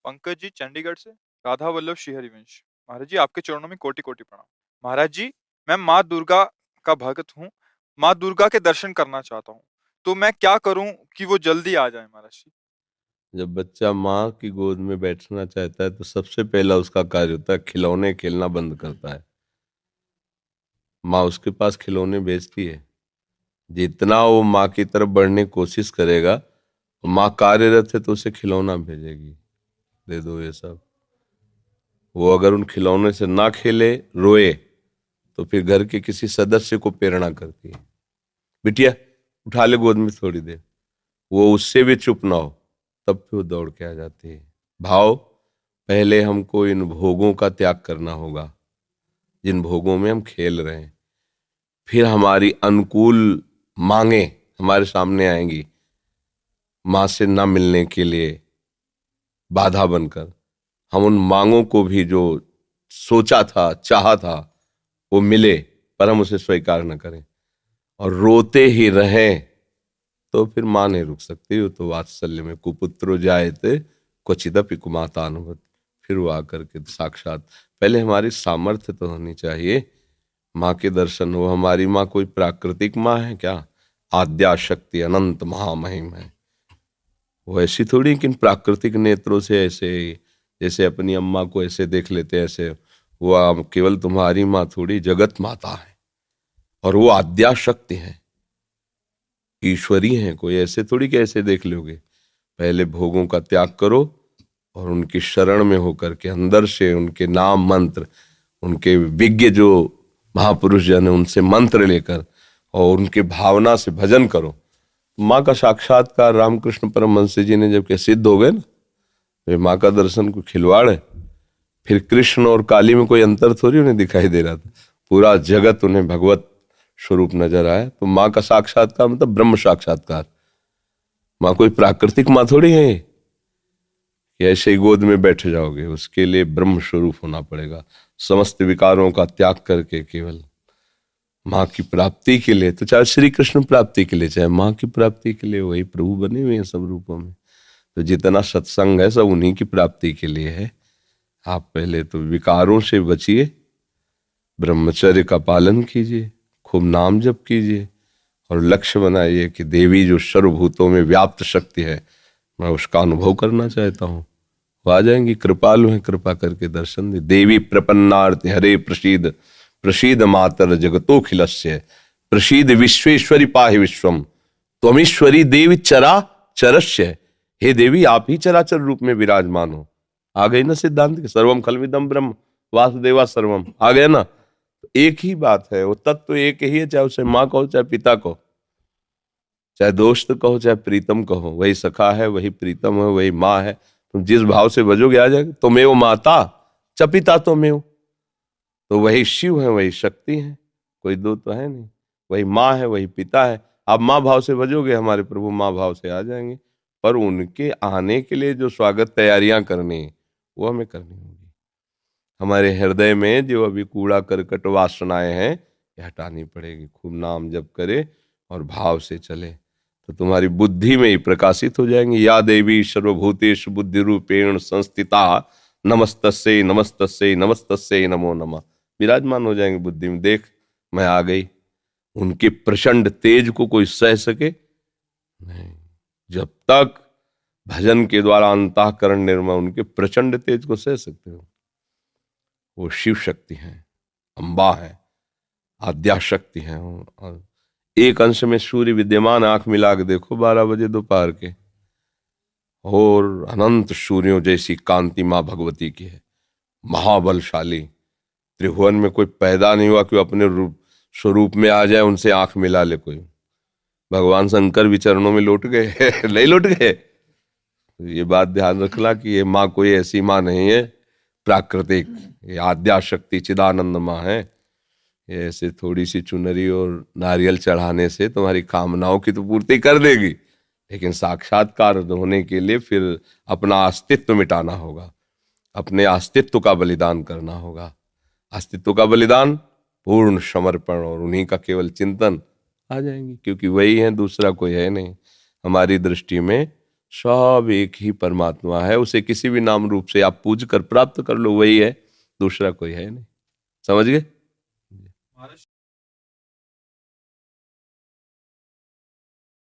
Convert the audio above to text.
पंकज जी चंडीगढ़ से। राधा वल्लभ श्रीहरिवंश। महाराज जी आपके चरणों में कोटि कोटि प्रणाम। महाराज जी मैं माँ दुर्गा का भक्त हूँ। माँ दुर्गा के दर्शन करना चाहता हूँ, तो मैं क्या करूँ कि वो जल्दी आ जाए महाराज जी। जब बच्चा माँ की गोद में बैठना चाहता है तो सबसे पहला उसका कार्य होता है खिलौने खेलना बंद करता है। माँ उसके पास खिलौने भेजती है। जितना वो माँ की तरफ बढ़ने की कोशिश करेगा, तो माँ कार्यरत है तो उसे खिलौना भेजेगी, दे दो ये सब। वो अगर उन खिलौने से ना खेले, रोए, तो फिर घर के किसी सदस्य को प्रेरणा करती है, बिटिया उठा ले गोद में थोड़ी देर। वो उससे भी चुप ना हो, तब फिर वो दौड़ के आ जाती है। भाव, पहले हमको इन भोगों का त्याग करना होगा जिन भोगों में हम खेल रहे हैं। फिर हमारी अनुकूल मांगे हमारे सामने आएंगी, माँ से ना मिलने के लिए बाधा बनकर। हम उन मांगों को भी जो सोचा था, चाहा था, वो मिले, पर हम उसे स्वीकार न करें और रोते ही रहें, तो फिर माँ नहीं रुक सकती। वो तो वात्सल्य में कुपुत्रो जायते क्वचिदपि कुमाता अनुभूत। फिर वो आकर के साक्षात, पहले हमारी सामर्थ्य तो होनी चाहिए माँ के दर्शन हो। हमारी माँ कोई प्राकृतिक माँ है क्या? आद्या शक्ति अनंत महामहिम है। वो ऐसी थोड़ी कि इन प्राकृतिक नेत्रों से ऐसे, जैसे अपनी अम्मा को ऐसे देख लेते हैं ऐसे। वो केवल तुम्हारी माँ थोड़ी, जगत माता है, और वो आद्या शक्ति है, ईश्वरी है। कोई ऐसे थोड़ी कि ऐसे देख लोगे। पहले भोगों का त्याग करो और उनकी शरण में होकर के अंदर से उनके नाम मंत्र, उनके विज्ञ जो महापुरुष जन है उनसे मंत्र लेकर और उनके भावना से भजन करो। माँ का साक्षात्कार रामकृष्ण परमहंस जी ने जब के सिद्ध हो गए ना, वे माँ का दर्शन को खिलवाड़ है। फिर कृष्ण और काली में कोई अंतर थोड़ी उन्हें दिखाई दे रहा था, पूरा जगत उन्हें भगवत स्वरूप नजर आया। तो माँ का साक्षात्कार मतलब ब्रह्म साक्षात्कार। माँ कोई प्राकृतिक माँ थोड़ी है कि ऐसे ही गोद में बैठ जाओगे। उसके लिए ब्रह्म स्वरूप होना पड़ेगा, समस्त विकारों का त्याग करके केवल माँ की प्राप्ति के लिए। तो चाहे श्री कृष्ण प्राप्ति के लिए, चाहे माँ की प्राप्ति के लिए, वही प्रभु बने हुए हैं सब रूपों में। तो जितना सत्संग है सब उन्हीं की प्राप्ति के लिए है। आप पहले तो विकारों से बचिए, ब्रह्मचर्य का पालन कीजिए, खूब नाम जप कीजिए और लक्ष्य बनाइए कि देवी जो सर्वभूतों में व्याप्त शक्ति है, मैं उसका अनुभव करना चाहता हूँ। वो आ जाएंगी, कृपालु हैं, कृपा करके दर्शन दे। देवी प्रपन्नार्थ हरे प्रसीद, प्रसीद मातर जगतोखिलस्य, प्रसीद विश्वेश्वरी पाहि विश्वम, त्वमीश्वरी देवी चरा चरस्य। हे देवी आप ही चराचर रूप में विराजमान हो। आ गई ना सिद्धांत के सर्वम खलविदम ब्रह्म वासुदेवा सर्वम, आ गया ना। एक ही बात है, वो तत्व तो एक ही है, चाहे उसे माँ कहो चाहे पिता कहो, चाहे दोस्त कहो चाहे प्रीतम कहो। वही सखा है, वही प्रीतम है, वही माँ है। तुम जिस भाव से बजोगे आ जाएगा। तुम्हें वो माता च पिता तुम्हें, तो वही शिव है, वही शक्ति है, कोई दो तो है नहीं। वही माँ है, वही पिता है। आप माँ भाव से बजोगे, हमारे प्रभु माँ भाव से आ जाएंगे। पर उनके आने के लिए जो स्वागत तैयारियां करनी है वो हमें करनी होगी। हमारे हृदय में जो अभी कूड़ा करकट वासनाएं हैं ये हटानी पड़ेगी। खूब नाम जप करे और भाव से चले तो तुम्हारी बुद्धि में ही प्रकाशित हो जाएंगी। या देवी सर्वभूतेषु बुद्धि रूपेण संस्थिता नमस्तस्यै नमस्तस्यै नमस्तस्यै नमो नमः। विराजमान हो जाएंगे बुद्धि में। देख मैं आ गई। उनके प्रचंड तेज को कोई सह सके नहीं। जब तक भजन के द्वारा अंतःकरण निर्मल, उनके प्रचंड तेज को सह सकते हो। वो शिव शक्ति है, अम्बा है, आद्या शक्ति है। और एक अंश में सूर्य विद्यमान, आंख मिला के देखो 12 बजे दोपहर के, और अनंत सूर्यों जैसी कांति माँ भगवती की है, महाबलशाली। त्रिभुवन में कोई पैदा नहीं हुआ कि अपने रूप स्वरूप में आ जाए, उनसे आंख मिला ले कोई। भगवान शंकर भी चरणों में लौट गए नहीं लौट गए। ये बात ध्यान रखना कि ये माँ कोई ऐसी माँ नहीं है प्राकृतिक, ये आद्या शक्ति चिदानंद माँ है। ये ऐसे थोड़ी सी चुनरी और नारियल चढ़ाने से तुम्हारी कामनाओं की तो पूर्ति कर देगी, लेकिन साक्षात्कार होने के लिए फिर अपना अस्तित्व मिटाना होगा, अपने अस्तित्व का बलिदान करना होगा। अस्तित्व का बलिदान, पूर्ण समर्पण और उन्हीं का केवल चिंतन, आ जाएंगी। क्योंकि वही है, दूसरा कोई है नहीं हमारी दृष्टि में। सब एक ही परमात्मा है, उसे किसी भी नाम रूप से आप पूज कर प्राप्त कर लो, वही है, दूसरा कोई है नहीं। समझ गए? महाराज